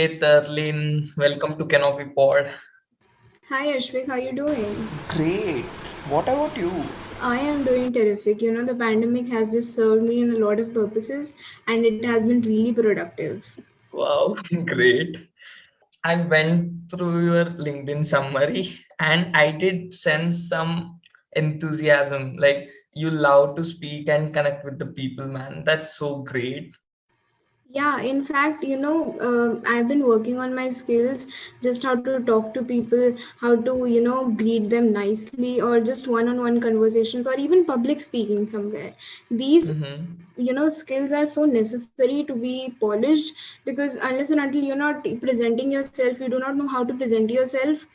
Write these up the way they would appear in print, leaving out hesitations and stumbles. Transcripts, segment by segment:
Hey Tarleen, welcome to Canopy Pod. Hi Ashwik, how you doing? Great. What about you? I am doing terrific. The pandemic has just served me in a lot of purposes and it has been really productive. Wow, great. I went through your LinkedIn summary and I did sense some enthusiasm. Like you love to speak and connect with the people, man. That's so great. Yeah, in fact, I've been working on my skills, just how to talk to people, how to, greet them nicely, or just one-on-one conversations, or even public speaking somewhere. These, Mm-hmm. skills are so necessary to be polished because unless and until you're not presenting yourself, you do not know how to present yourself.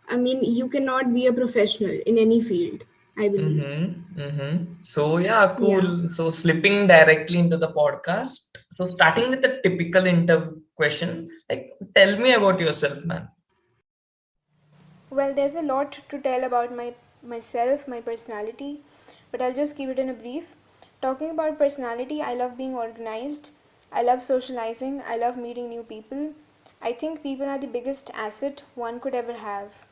I mean, you cannot be a professional in any field, I believe. Mm-hmm. Mm-hmm. So yeah, Yeah. cool. So slipping directly into the podcast. So starting with the typical interview question, like tell me about yourself, man. Well, there's a lot to tell about myself, my personality, but I'll just keep it in a brief. Talking about personality, I love being organized. I love socializing. I love meeting new people. I think people are the biggest asset one could ever have.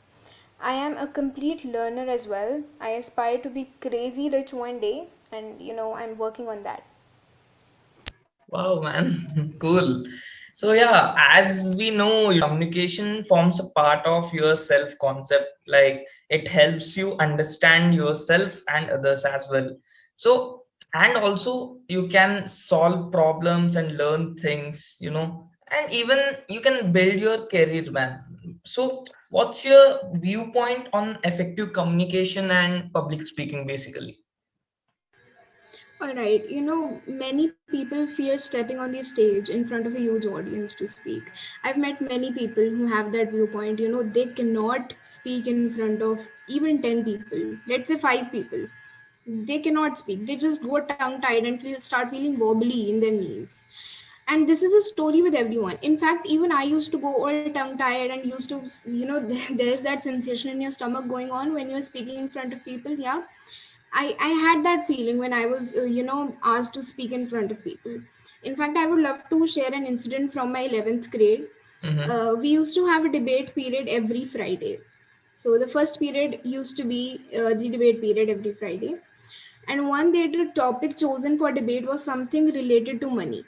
I am a complete learner as well. I aspire to be crazy rich one day, and I'm working on that. Wow, man, cool. So yeah, as we know, communication forms a part of your self concept. Like it helps you understand yourself and others as well. So and also you can solve problems and learn things, and even you can build your career, man. So what's your viewpoint on effective communication and public speaking, basically? All right, many people fear stepping on the stage in front of a huge audience to speak. I've met many people who have that viewpoint. They cannot speak in front of even 10 people, let's say 5 people. They cannot speak. They just go tongue tied and start feeling wobbly in their knees. And this is a story with everyone. In fact, even I used to go all tongue tied and used to, there is that sensation in your stomach going on when you're speaking in front of people. Yeah, I had that feeling when I was, asked to speak in front of people. In fact, I would love to share an incident from my 11th grade. Mm-hmm. We used to have a debate period every Friday. So the first period used to be the debate period every Friday. And one day, the topic chosen for debate was something related to money.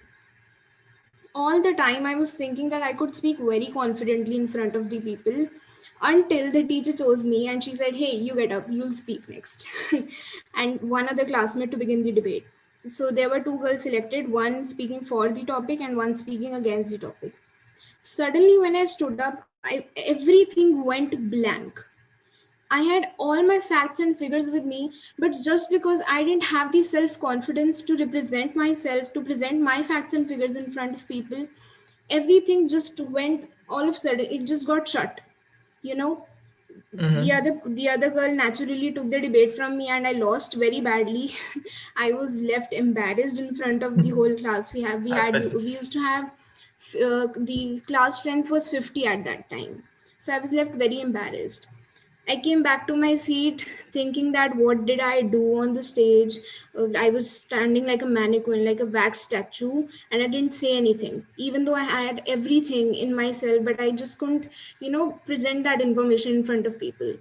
All the time, I was thinking that I could speak very confidently in front of the people until the teacher chose me and she said, "Hey, you get up, you'll speak next." And one other classmate to begin the debate. So there were two girls selected, one speaking for the topic and one speaking against the topic. Suddenly, when I stood up, everything went blank. I had all my facts and figures with me, but just because I didn't have the self confidence to represent myself, to present my facts and figures in front of people, everything just went all of a sudden, it just got shut. You know, Mm-hmm. the other girl naturally took the debate from me and I lost very badly. I was left embarrassed in front of the whole class. We Happens. used to have the class strength was 50 at that time. So I was left very embarrassed. I came back to my seat thinking that what did I do on the stage? I was standing like a mannequin, like a wax statue, and I didn't say anything, even though I had everything in myself, but I just couldn't, present that information in front of people.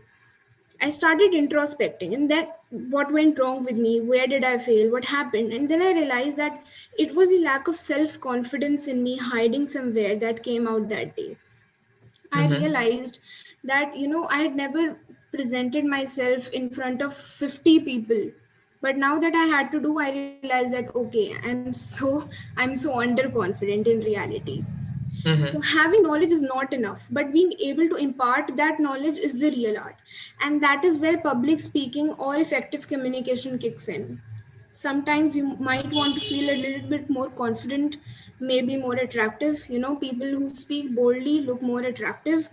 I started introspecting and that what went wrong with me, where did I fail, what happened, and then I realized that it was a lack of self confidence in me hiding somewhere that came out that day. I Mm-hmm. realized that I had never presented myself in front of 50 people. But now that I had to do, I realized that okay, I'm so underconfident in reality. So Mm-hmm. having knowledge is not enough, but being able to impart that knowledge is the real art. And that is where public speaking or effective communication kicks in. Sometimes you might want to feel a little bit more confident, maybe more attractive. People who speak boldly look more attractive.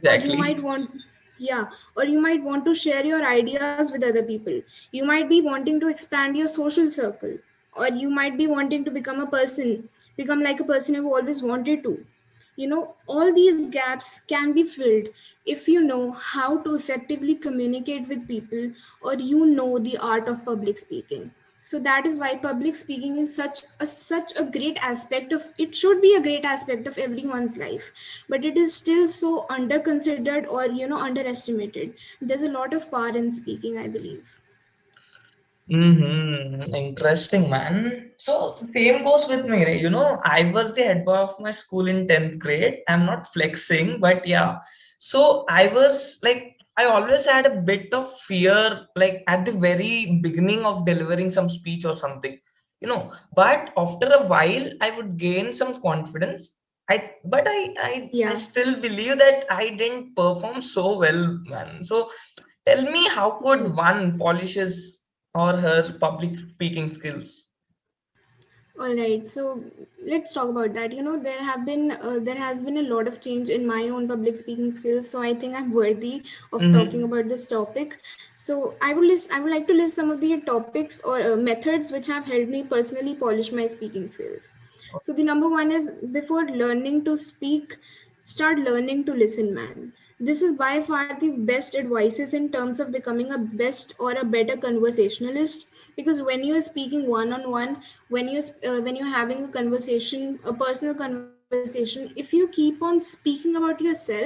Or you Exactly. might want, yeah, or you might want to share your ideas with other people. You might be wanting to expand your social circle, or you might be wanting to become like a person you've always wanted to. All these gaps can be filled if you know how to effectively communicate with people or you know the art of public speaking. So that is why public speaking is such a great aspect of, it should be a great aspect of everyone's life, but it is still so under considered or underestimated. There's a lot of power in speaking, I believe. Interesting, man. So same goes with me, right? I was the head boy of my school in 10th grade. I'm not flexing, but yeah. So I was like, I always had a bit of fear, like at the very beginning of delivering some speech or something, but after a while, I would gain some confidence. I Yeah. still believe that I didn't perform so well, man. So tell me, how could one polishes or her public speaking skills? All right, so let's talk about that. There has been a lot of change in my own public speaking skills, so I think I'm worthy of talking Mm-hmm. about this topic. So I would like to list some of the topics or methods which have helped me personally polish my speaking skills. So the number one is, before learning to speak, start learning to listen, man. This is by far the best advices in terms of becoming a best or a better conversationalist, because when you're speaking one on one, when you're having a conversation, a personal conversation, if you keep on speaking about yourself,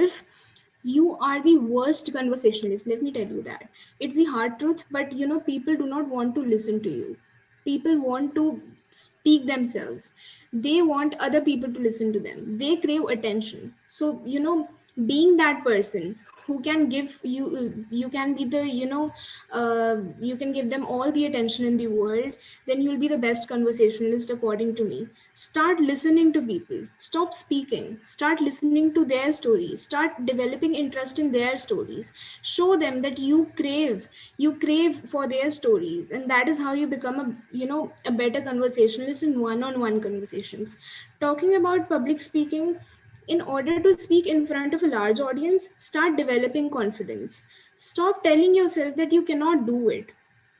you are the worst conversationalist, let me tell you that. It's the hard truth, but people do not want to listen to you. People want to speak themselves. They want other people to listen to them. They crave attention. So being that person who can give you, you can be the you can give them all the attention in the world, then you'll be the best conversationalist according to me. Start listening to people, stop speaking, start listening to their stories, start developing interest in their stories. Show them that you crave for their stories, and that is how you become a better conversationalist in one-on-one conversations. Talking about public speaking, in order to speak in front of a large audience, start developing confidence. Stop telling yourself that you cannot do it,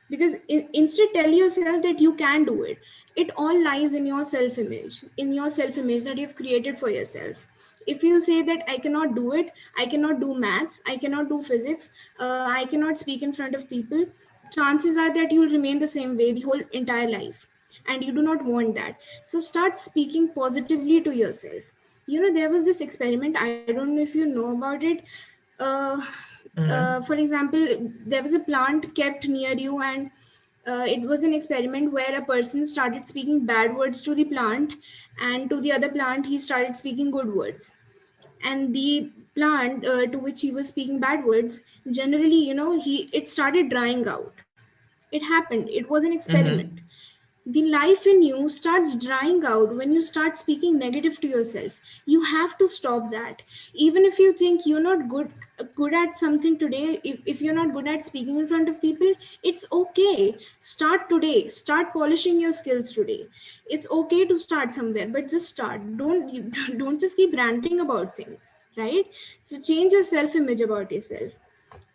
because instead tell yourself that you can do it. It all lies in your self image that you've created for yourself. If you say that I cannot do it, I cannot do maths, I cannot do physics, I cannot speak in front of people, chances are that you will remain the same way the whole entire life, and you do not want that. So start speaking positively to yourself. There was this experiment, I don't know if you know about it. uh, for Mm-hmm. example, there was a plant kept near you, and it was an experiment where a person started speaking bad words to the plant, and to the other plant he started speaking good words. And the plant to which he was speaking bad words, generally, he it started drying out. It happened, it was an experiment. Mm-hmm. The life in you starts drying out when you start speaking negative to yourself. You have to stop that. Even if you think you're not good at something today, if you're not good at speaking in front of people, it's okay. Start today, start polishing your skills today. It's okay to start somewhere, but just start. Don't just keep ranting about things, right? So change your self image about yourself.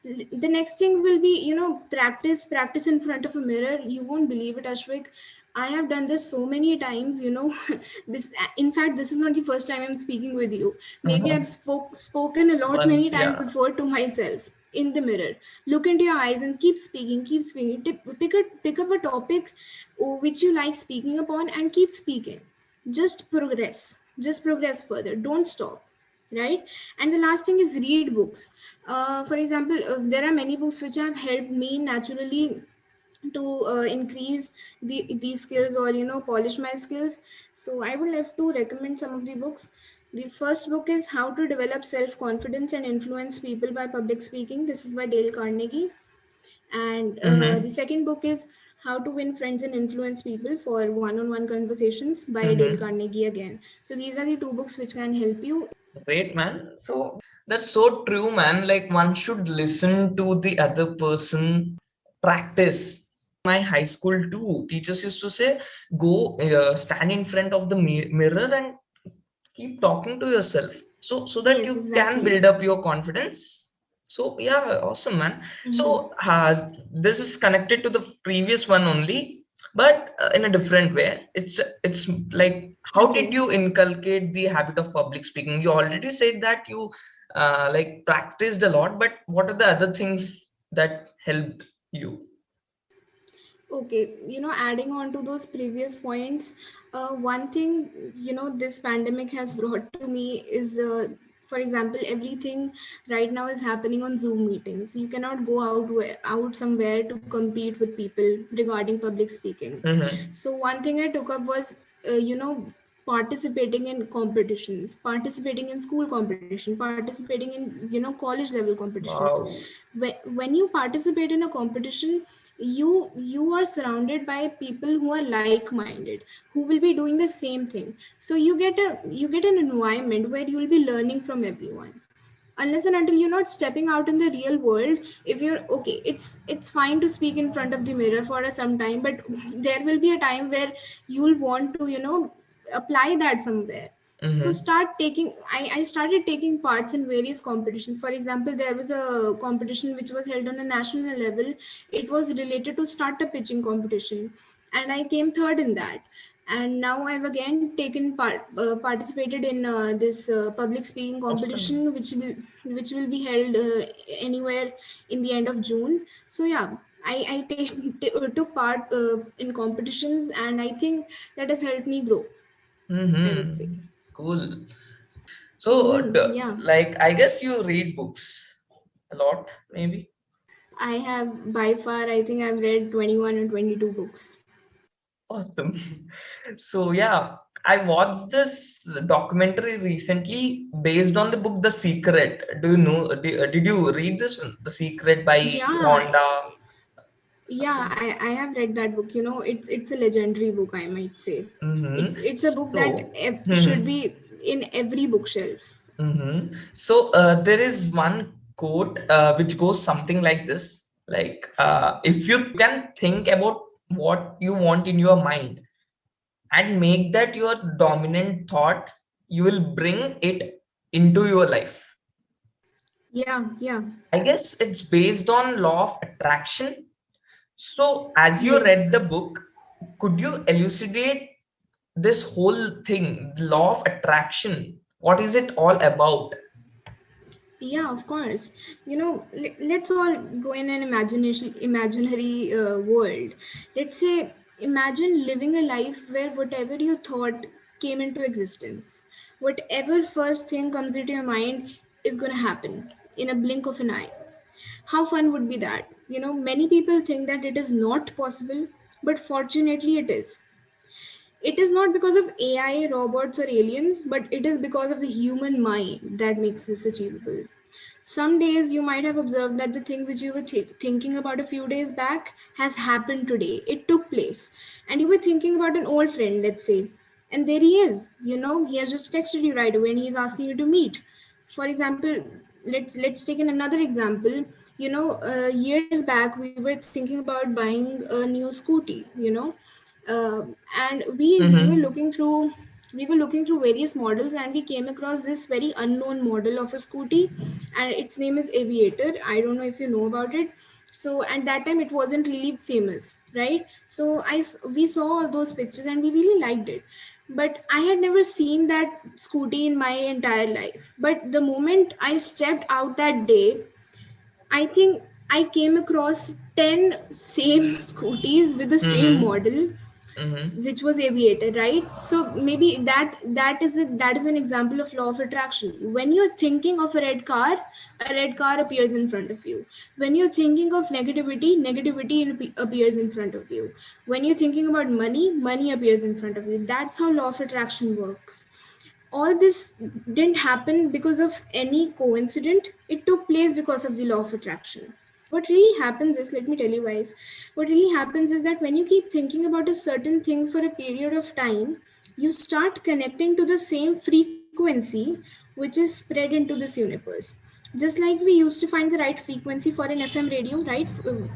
The next thing will be, practice in front of a mirror. You won't believe it, Ashwik. I have done this so many times. This, in fact, this is not the first time I'm speaking with you. Maybe I've spoken a lot many Once, times yeah. before to myself in the mirror. Look into your eyes and keep speaking. Pick up a topic which you like speaking upon, and keep speaking. Just progress further, don't stop, right? And the last thing is, read books. For example, there are many books which have helped me naturally to increase these skills, or polish my skills. So I would love to recommend some of the books. The first book is How to Develop Self Confidence and Influence People by Public Speaking. This is by Dale Carnegie. And the Mm-hmm. second book is How to Win Friends and Influence People for One-on-One Conversations by Dale Mm-hmm. Carnegie again. So these are the two books which can help you. Great, man. So that's so true, man. Like one should listen to the other person, practice. My high school too, teachers used to say, go stand in front of the mirror and keep talking to yourself, so that Yes, you can exactly. build up your confidence. So yeah, awesome, man. Mhm. So this is connected to the previous one only, but in a different way. It's like, how did Okay. you inculcate the habit of public speaking? You already said that you like practiced a lot, but what are the other things that helped you? Okay, adding on to those previous points, one thing, this pandemic has brought to me is, for example, everything right now is happening on Zoom meetings. You cannot go out somewhere to compete with people regarding public speaking. Mm-hmm. So one thing I took up was, participating in competitions, participating in school competition, participating in, college level competitions. Wow. When you participate in a competition, you are surrounded by people who are like minded, who will be doing the same thing. So you get an environment where you will be learning from everyone. Unless and until you're not stepping out in the real world, if you're okay, it's fine to speak in front of the mirror for some time, but there will be a time where you'll want to apply that somewhere. So Mm-hmm. I started taking parts in various competitions. For example, there was a competition which was held on a national level. It was related to startup pitching competition, and I came third in that. And now I've again participated in this public speaking Awesome. competition, which will be held anywhere in the end of June. So yeah, I took part in competitions, and I think that has helped me grow, I would say. Mm-hmm. Cool. So, Yeah, like, I guess you read books a lot, maybe. I have by far, I think I've read 21 or 22 books. Awesome. So, yeah, I watched this documentary recently based on the book The Secret. Do you know? Did you read this one, The Secret by Yeah, Rhonda? yeah, I have read that book. It's a legendary book, I might say. Mm-hmm. It's a book that So, should mhm. be in every bookshelf. So there is one quote which goes something like this: like if you can think about what you want in your mind and make that your dominant thought, you will bring it into your life. Yeah, yeah, I guess it's based on law of attraction. So as you yes. read the book, could you elucidate this whole thing, the law of attraction? What is it all about? Yeah, of course. Let's all go in an imaginary world. Let's say, imagine living a life where whatever you thought came into existence. Whatever first thing comes into your mind is going to happen in a blink of an eye. How fun would be that? Many people think that it is not possible, but fortunately it is. It is not because of AI, robots, or aliens, but it is because of the human mind that makes this achievable. Some days you might have observed that the thing which you were thinking about a few days back has happened today. It took place. And you were thinking about an old friend, let's say, and there he is. He has just texted you right away and he's asking you to meet. For example, let's take another example. Years back we were thinking about buying a new scooty, uh, and Mm-hmm. we were looking through various models, and we came across this very unknown model of a scooty, and its name is Aviator. I don't know if you know about it. So at that time it wasn't really famous, right? So we saw all those pictures and we really liked it, but I had never seen that scooty in my entire life. But the moment I stepped out that day, I think I came across 10 same scooties with the same Mm-hmm. model, Mm-hmm. which was Aviator, right? So maybe that is an example of law of attraction. When you're thinking of a red car appears in front of you. When you're thinking of negativity, negativity appears in front of you. When you're thinking about money, money appears in front of you. That's how law of attraction works. All this didn't happen because of any coincidence. It took place because of the law of attraction. What really happens is, let me tell you guys, what really happens is that when you keep thinking about a certain thing for a period of time, you start connecting to the same frequency which is spread into this universe. Just like we used to find the right frequency for an FM radio, right?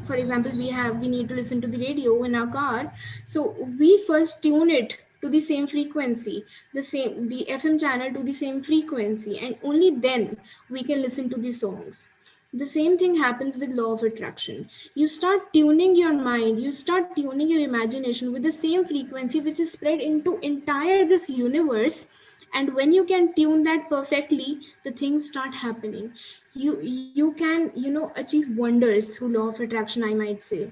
For example, we need to listen to the radio in our car. So we first tune it to the same frequency, the FM channel to the same frequency, and only then we can listen to the songs. The same thing happens with law of attraction. You start tuning your mind, you start tuning your imagination with the same frequency which is spread into entire this universe. And when you can tune that perfectly, the things start happening. You can achieve wonders through law of attraction, I might say.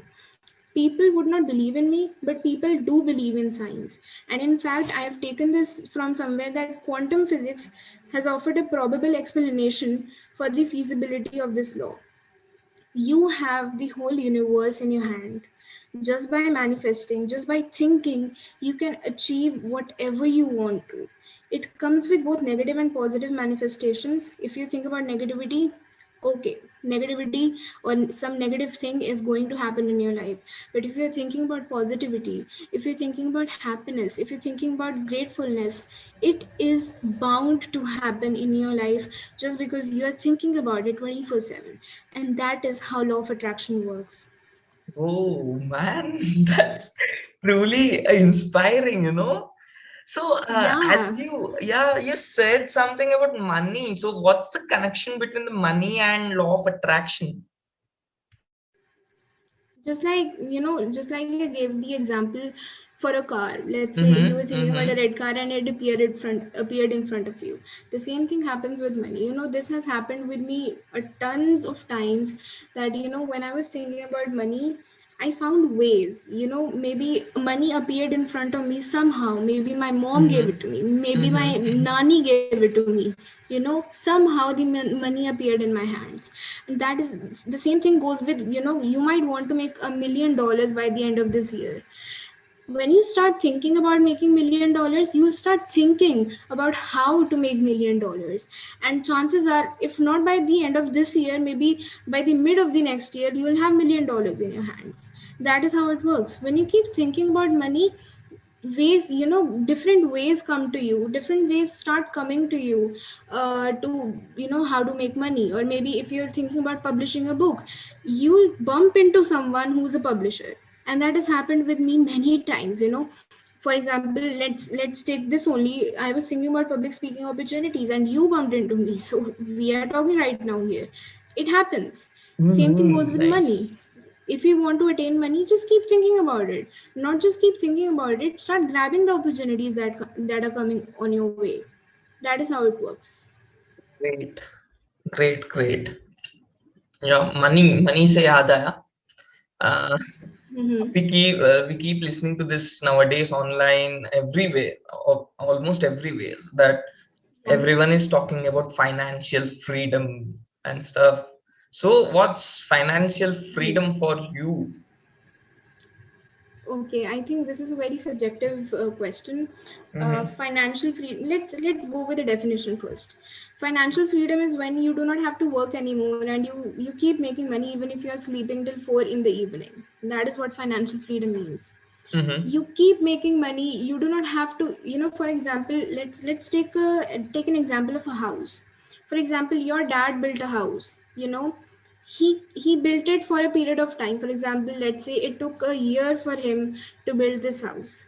People would not believe in me, but people do believe in science. And in fact, I have taken this from somewhere that quantum physics has offered a probable explanation for the feasibility of this law. You have the whole universe in your hand. Just by manifesting, just by thinking, you can achieve whatever you want to. It comes with both negative and positive manifestations. If you think about negativity, okay, negativity or some negative thing is going to happen in your life. But if you're thinking about positivity, if you're thinking about happiness, if you're thinking about gratefulness, it is bound to happen in your life just because you're thinking about it 24/7. And that is how law of attraction works. Oh man, that's truly inspiring. So, as Yeah, you said something about money. So, what's the connection between the money and law of attraction? just like I gave the example for a car. Let's say you were Mm-hmm, thinking about a mm-hmm, red car and it appeared in front of you. The same thing happens with money. This has happened with me a tons of times, that when I was thinking about money, I found ways. Maybe money appeared in front of me somehow. Maybe my mom gave it mm-hmm, to me. Maybe my mm-hmm. nanny gave it to me. Somehow the money appeared in my hands. And that is the same thing goes with, you might want to make $1 million by the end of this year. When you start thinking about making $1 million, you will start thinking about how to make $1 million. And chances are, if not by the end of this year, maybe by the mid of the next year, you will have $1 million in your hands. That is how it works. When you keep thinking about money, ways, different ways come to you, different ways start coming to you, to how to make money. Or maybe if you're thinking about publishing a book, you'll bump into someone who's a publisher. And that has happened with me many times. For example, let's take this only. I was thinking about public speaking opportunities and you bumped into me, so we are talking right now here. It happens. Same thing goes Mm-hmm, with money. nice. If you want to attain money, just keep thinking about it. Not just keep thinking about it, start grabbing the opportunities that are coming on your way. That is how it works. Great, great, great. Yeah, money से याद आया. Uh, Mm-hmm. we keep listening to this nowadays online everywhere, almost everywhere, that Yeah. everyone is talking about financial freedom and stuff. So, what's financial freedom for you? Okay, I think this is a very subjective question. Mm-hmm. Financial freedom. Let's go with the definition first. Financial freedom is when you do not have to work anymore and you keep making money even if you are sleeping till 4 in the evening. That is what financial freedom means. Mm-hmm. You keep making money. You do not have to. For example, let's take an example of a house. For example, your dad built a house. He built it for a period of time. For example, let's say it took a year for him to build this house.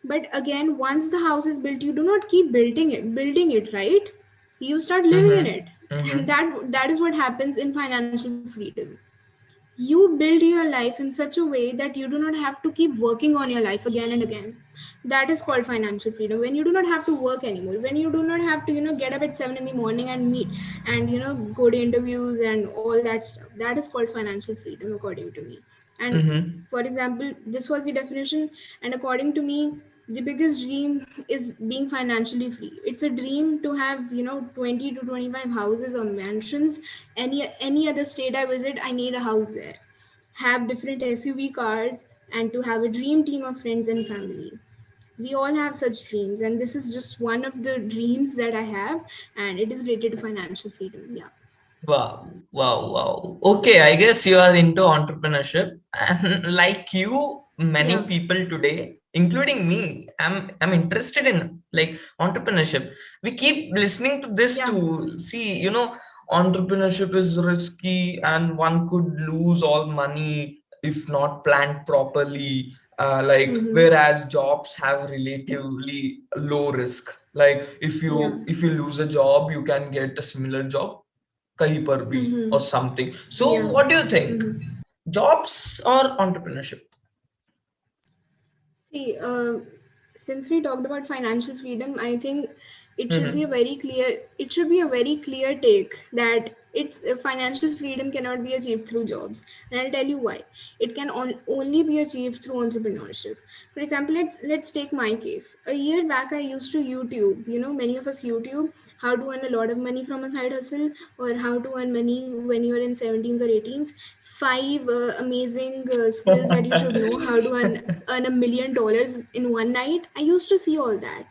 But again, once the house is built, you do not keep building it, right? You start living in Mm-hmm. it. And Mm-hmm. that is what happens in financial freedom. You build your life in such a way that you do not have to keep working on your life again and again. That is called financial freedom. When you do not have to work anymore, when you do not have to get up at 7 in the morning and meet and go to interviews and all that stuff. That is called financial freedom according to me. And Mm-hmm. for example, this was the definition. And according to me, the biggest dream is being financially free. It's a dream to have 20 to 25 houses or mansions. Any other state I visit, I need a house there. Have different SUV cars, and to have a dream team of friends and family. We all have such dreams, and this is just one of the dreams that I have, and it is related to financial freedom. Yeah. Wow, wow, wow. Okay, I guess you are into entrepreneurship, and like you, many Yeah. people today, including me, I'm interested in like entrepreneurship. We keep listening to this Yeah. too. See, entrepreneurship is risky, and one could lose all money if not planned properly. Like Mm-hmm. whereas jobs have relatively low risk. Like if Yeah. you lose a job, you can get a similar job kahin par bhi Mm-hmm. or something. So Yeah. what do you think? Mm-hmm. Jobs or entrepreneurship? See, since we talked about financial freedom, I think it should be a Mm-hmm. very clear. It should be a very clear take that It's financial freedom cannot be achieved through jobs, and I'll tell you why. It can only be achieved through entrepreneurship. For example, let's take my case. A year back, I used to YouTube. Many of us YouTube how to earn a lot of money from a side hustle, or how to earn money when you're in 17s or 18s. Five amazing skills that you should know how to earn $1 million in one night. I used to see all that.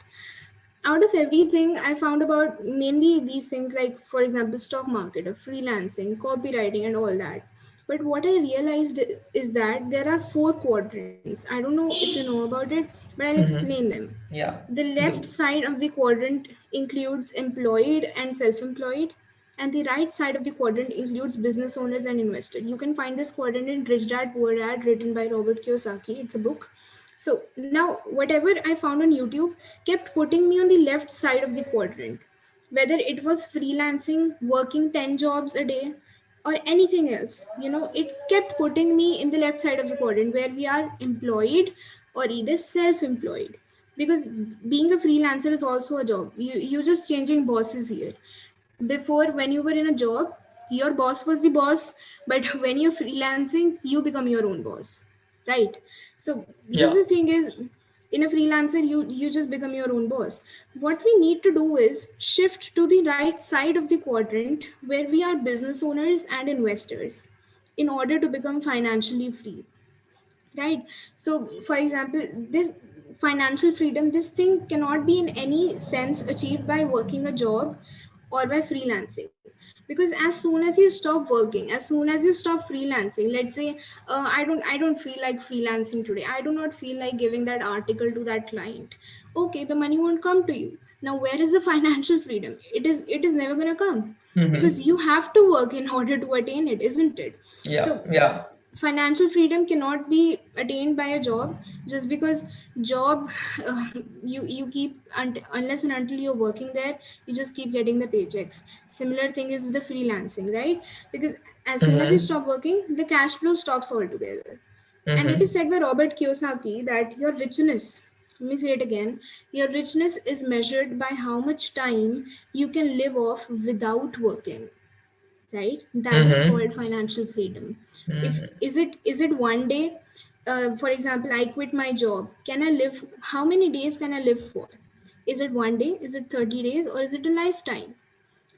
Out of everything I found about mainly these things, like for example stock market or freelancing, copywriting and all that. But what I realized is that there are four quadrants. I don't know if you know about it, but I'll explain them. Yeah, The left do. side of the quadrant includes employed and self-employed, and the right side of the quadrant includes business owners and investors. You can find this quadrant in Rich Dad Poor Dad, written by Robert Kiyosaki. It's a book. So now, whatever I found on YouTube kept putting me on the left side of the quadrant, whether it was freelancing, working 10 jobs a day, or anything else. It kept putting me in the left side of the quadrant where we are employed or either self employed. Because being a freelancer is also a job. You're just changing bosses here. Before, when you were in a job, your boss was the boss, but when you're freelancing, you become your own boss, right? So just Yeah. the thing is, in a freelancer, you just become your own boss. What we need to do is shift to the right side of the quadrant where we are business owners and investors in order to become financially free, right? So for example, this financial freedom, this thing cannot be in any sense achieved by working a job or by freelancing. Because as soon as you stop working, as soon as you stop freelancing, let's say, I don't feel like freelancing today, I do not feel like giving that article to that client. Okay, the money won't come to you. Now where is the financial freedom? It is never going to come, because you have to work in order to attain it, isn't it? Yeah, So yeah. financial freedom cannot be attained by a job. Just because job, you keep unless and until you're working there, you just keep getting the paychecks. Similar thing is with the freelancing, right? Because as soon as you stop working, the cash flow stops altogether. And it is said by Robert Kiyosaki that your richness, let me say it again, your richness is measured by how much time you can live off without working, right? That is called financial freedom. If is it one day? For example, I quit my job, can I live, how many days can I live for? Is it one day, is it 30 days, or is it a lifetime?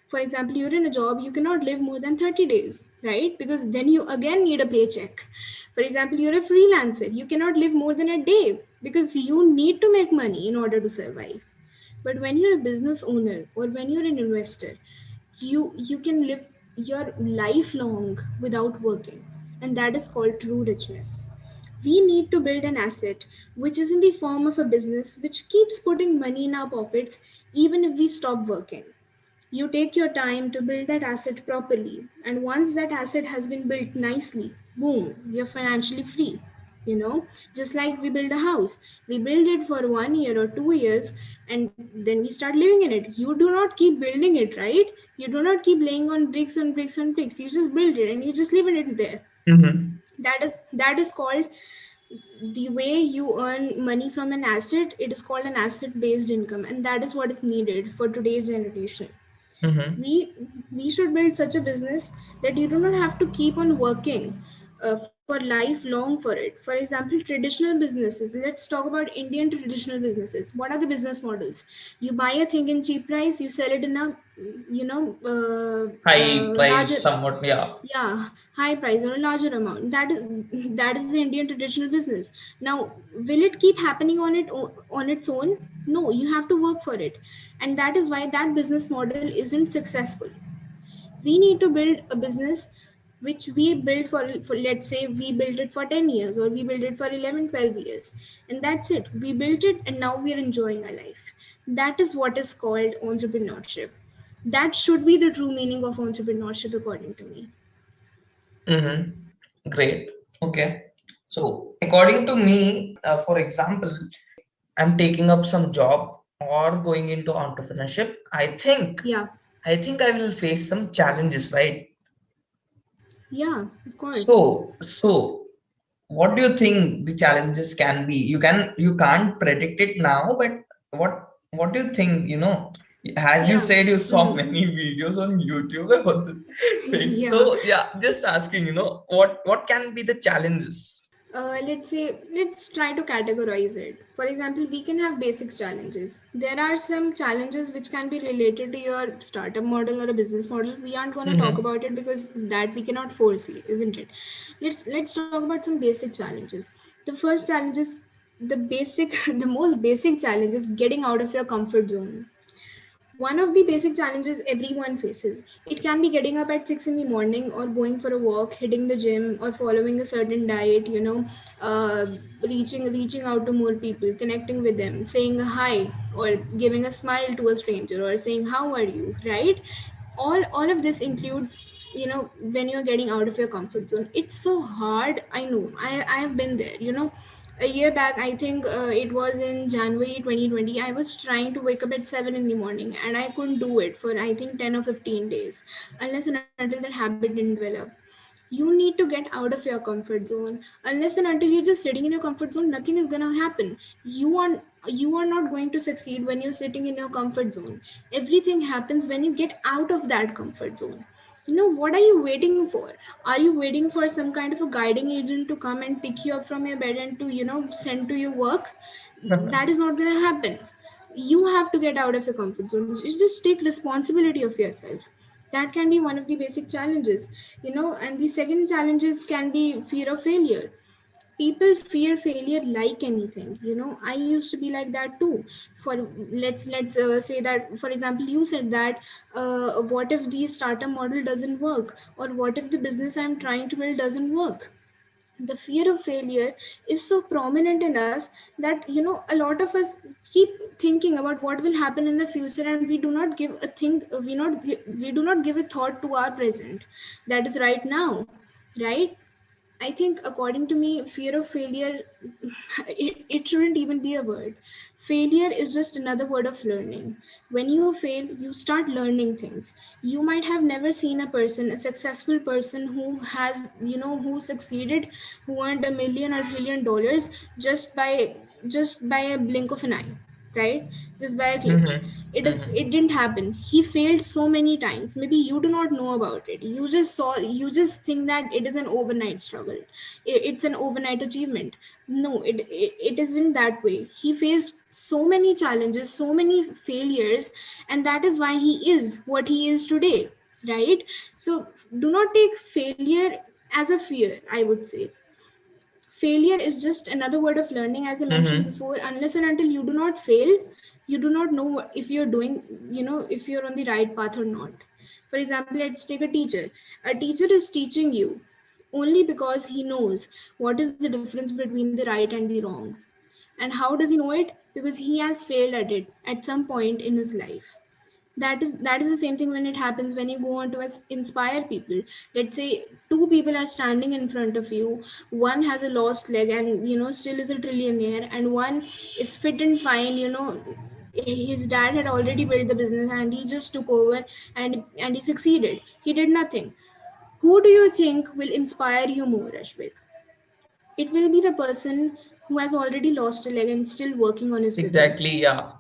For example, you're in a job, you cannot live more than 30 days, right? Because then you again need a paycheck. For example, you're a freelancer, you cannot live more than a day because you need to make money in order to survive. But when you're a business owner or when you're an investor, you can live your life long without working, and that is called true richness. We need to build an asset which is in the form of a business which keeps putting money in our pockets even if we stop working. You take your time to build that asset properly, and once that asset has been built nicely, boom, you're financially free. Just like we build a house, we build it for 1 year or 2 years, and then we start living in it. You do not keep building it, right? You do not keep laying on bricks and bricks and bricks. You just build it and you just live in it there. That is called, the way you earn money from an asset, it is called an asset based income, and that is what is needed for today's generation. We should build such a business that you do not have to keep on working for lifelong for it. For example, traditional businesses, let's talk about Indian traditional businesses. What are the business models? You buy a thing in cheap price, you sell it in a, High price, larger, somewhat. Yeah. yeah, high price or a larger amount. That is the Indian traditional business. Now, will it keep happening on its own? No, you have to work for it, and that is why that business model isn't successful. We need to build a business which we build for, let's say we built it for 10 years, or we built it for 11, 12 years, and that's it. We built it and now we are enjoying our life. That is what is called entrepreneurship. That should be the true meaning of entrepreneurship according to me. Great. Okay. So, according to me, for example, I'm taking up some job or going into entrepreneurship. Yeah, I think I will face some challenges, right? yeah, of course. So, what do you think the challenges can be? You can't predict it now, but what do you think? As you Yeah. said, you saw Mhm. many videos on YouTube about the thing. Yeah. So yeah, just asking, what can be the challenges? Let's say, let's try to categorize it. For example, we can have basic challenges. There are some challenges which can be related to your startup model or a business model. We aren't going to talk Mm-hmm. about it because that we cannot foresee, isn't it? Let's talk about some basic challenges. The first challenge is the basic the most basic challenge is getting out of your comfort zone. One of the basic challenges everyone faces. It can be getting up at 6 in the morning or going for a walk, hitting the gym, or following a certain diet, uh, reaching out to more people, connecting with them, saying a hi, or giving a smile to a stranger, or saying, "How are you?" Right? All of this includes, when you're getting out of your comfort zone. It's so hard. I know. I have been there. A year back, I think it was in January 2020, I was trying to wake up at 7 in the morning, and I couldn't do it for, I think, 10 or 15 days, unless and until that habit didn't develop. You need to get out of your comfort zone. Unless and until you're just sitting in your comfort zone, nothing is going to happen. You are not going to succeed when you're sitting in your comfort zone. Everything happens when you get out of that comfort zone. What are you waiting for? Are you waiting for some kind of a guiding agent to come and pick you up from your bed and to send to your work? That is not going to happen. You have to get out of your comfort zone. You just take responsibility of yourself. That can be one of the basic challenges. And the second challenges can be fear of failure. People fear failure like anything. I used to be like that too. For let's say that, for example, you said that, what if the startup model doesn't work, or what if the business I'm trying to build doesn't work? The fear of failure is so prominent in us that, a lot of us keep thinking about what will happen in the future, and we do not give a think we do not give a thought to our present, that is right now, right? I think, according to me, fear of failure, it shouldn't even be a word. Failure is just another word of learning. When you fail, you start learning things. You might have never seen a successful person who succeeded, who earned $1 million or $1 trillion just by a blink of an eye, right? Just by a click. Mm-hmm. It Mm-hmm. didn't happen. He failed so many times. Maybe you do not know about it. You just think that it is an overnight struggle. It's an overnight achievement. No, it isn't that way. He faced so many challenges, so many failures, and that is why he is what he is today, right? So do not take failure as a fear, I would say. Failure is just another word of learning. As I mentioned Mm-hmm. before, unless and until you do not fail, you do not know if you're doing, if you're on the right path or not. For example, let's take a teacher. A teacher is teaching you only because he knows what is the difference between the right and the wrong. And how does he know it? Because he has failed at it at some point in his life. That is the same thing when it happens when you go on to inspire people. Let's say two people are standing in front of you. One has a lost leg and still is a trillionaire, and one is fit and fine. His dad had already built the business and he just took over, and he succeeded. He did nothing. Who do you think will inspire you more, Ashvik? It will be the person who has already lost a leg and still working on his business. Exactly. Yeah.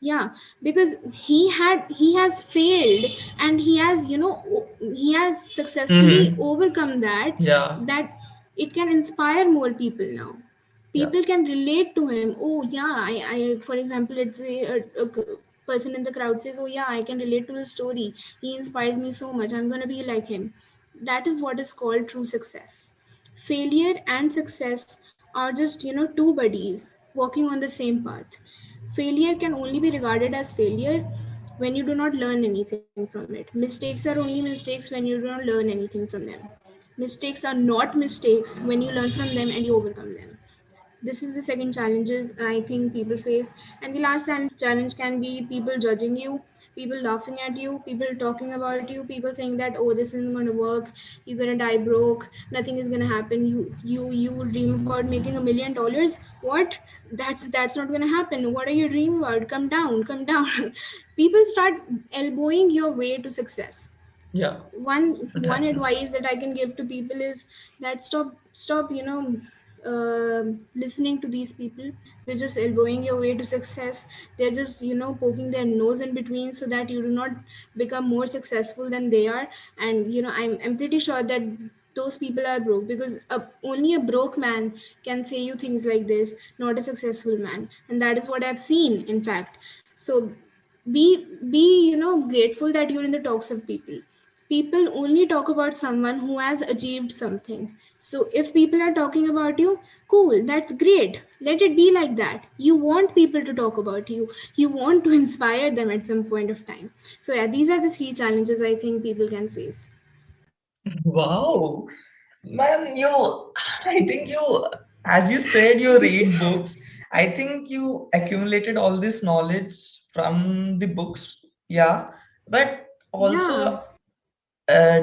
Yeah, because he has failed, and he has successfully Mm-hmm. overcome Yeah. that it can inspire more people now. Yeah. People can relate to him. Oh yeah, I for example, let's say person in the crowd says, oh yeah, I can relate to his story. He inspires me so much. I'm going to be like him. That is what is called true success. Failure and success are just two buddies walking on the same path. Failure can only be regarded as failure when you do not learn anything from it. Mistakes are only mistakes when you do not learn anything from them. Mistakes are not mistakes when you learn from them and you overcome them. This is the second challenges I think people face. And the last challenge can be people judging you, people laughing at you, people talking about you, people saying that, oh, this isn't going to work, you're going to die broke, nothing is going to happen. You dream about making $1 million. What? That's not going to happen. What are you dreaming about? Come down, come down. People start elbowing your way to success. Yeah. one That one happens. advice that I can give to people is that stop, listening to these people. They're just elbowing your way to success. They're just, poking their nose in between so that you do not become more successful than they are. And I'm pretty sure that those people are broke, because only a broke man can say you things like this, not a successful man. And that is what I've seen, in fact. So be grateful that you're in the talks of people. People only talk about someone who has achieved something. So if people are talking about you, cool, that's great, let it be like that. You want people to talk about you, you want to inspire them at some point of time. So yeah, these are the three challenges I think people can face. Wow, man, I think as you said, you read books. I think you accumulated all this knowledge from the books. Yeah, but Yeah. also, uh,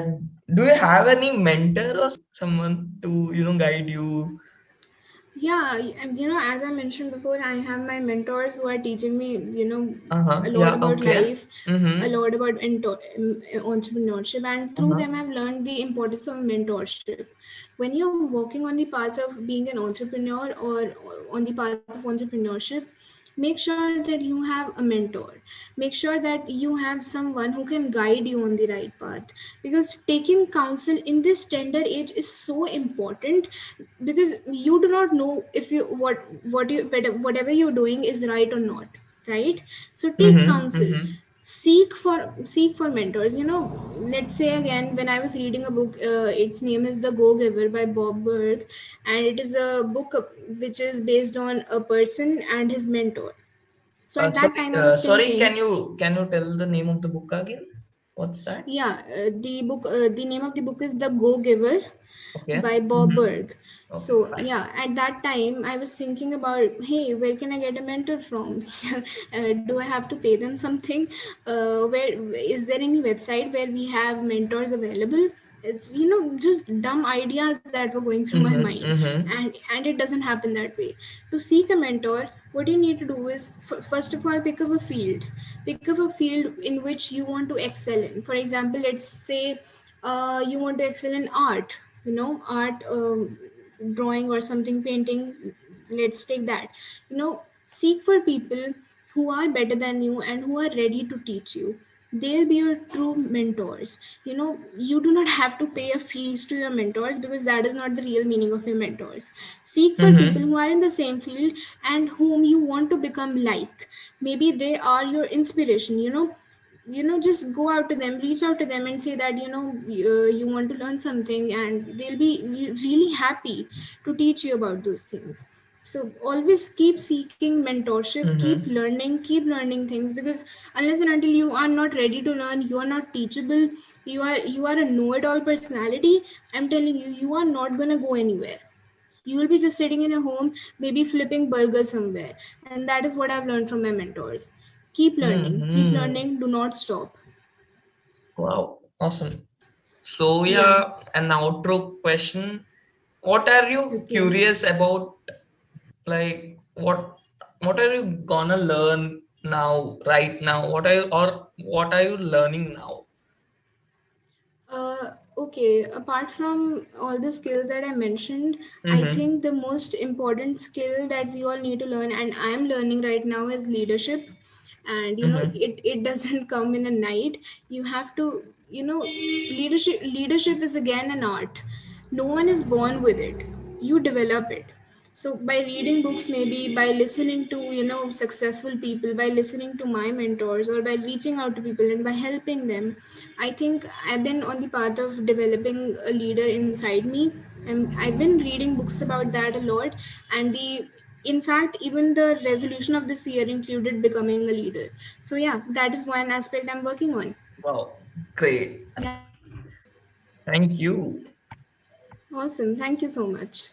do you have any mentor or someone to, guide you? Yeah, and as I mentioned before, I have my mentors who are teaching me, Uh-huh. a lot Yeah, about okay. life, a Mm-hmm. lot about entrepreneurship, and through them Uh-huh. I've learned the importance of mentorship. When you're walking on the path of being an entrepreneur, or on the path of entrepreneurship, make sure that you have a mentor. Make sure that you have someone who can guide you on the right path, because taking counsel in this tender age is so important, because you do not know if you what you whatever you're doing is right or not, right? So take Mm-hmm. counsel, Mm-hmm. seek for mentors. Let's say again, when I was reading a book, its name is The Go Giver by Bob Berg, and it is a book which is based on a person and his mentor. So at that Sorry, time I was sorry. thinking, Can you tell the name of the book again? What's that? yeah, the name of the book is The Go Giver Okay. by Bob Mm-hmm. Berg. Okay, So fine. yeah, at that time I was thinking about, hey, where can I get a mentor from? Do I have to pay them something? Where is there any website where we have mentors available? It's just dumb ideas that were going through my Mm-hmm. mind, Mm-hmm. and it doesn't happen that way. To seek a mentor, what you need to do is, first of all, pick up a field in which you want to excel in. For example, let's say you want to excel in art, art, drawing or something, painting. Let's take that. Seek for people who are better than you and who are ready to teach you. They'll be your true mentors. You do not have to pay a fees to your mentors, because that is not the real meaning of your mentors. Seek for people Mm-hmm. who are in the same field and whom you want to become like. Maybe they are your inspiration. Just go out to them, reach out to them, and say that you want to learn something, and they'll be really happy to teach you about those things. So always keep seeking mentorship, Mm-hmm. keep learning things, because unless and until you are not ready to learn, you are not teachable, you are a know-it-all personality, I'm telling you, you are not going to go anywhere. You will be just sitting in a home, maybe flipping burgers somewhere. And that is what I've learned from my mentors. Keep Mm-hmm. learning, do not stop. Wow, awesome. So Yeah. yeah, an outro question. What are you Okay. curious about? Like what are you gonna learn now, right now? What are you learning now? Okay, apart from all the skills that I mentioned, I Mm-hmm. think the most important skill that we all need to learn, and I am learning right now, is leadership. And Mm-hmm. it doesn't come in a night. You have to, leadership is again an art. No one is born with it. You develop it. So by reading books, maybe by listening to successful people, by listening to my mentors, or by reaching out to people and by helping them, I think I've been on the path of developing a leader inside me, and I've been reading books about that a lot. And in fact, even the resolution of this year included becoming a leader. So yeah, that is one aspect I'm working on. Wow, great. Yeah. Thank you. Awesome, thank you so much.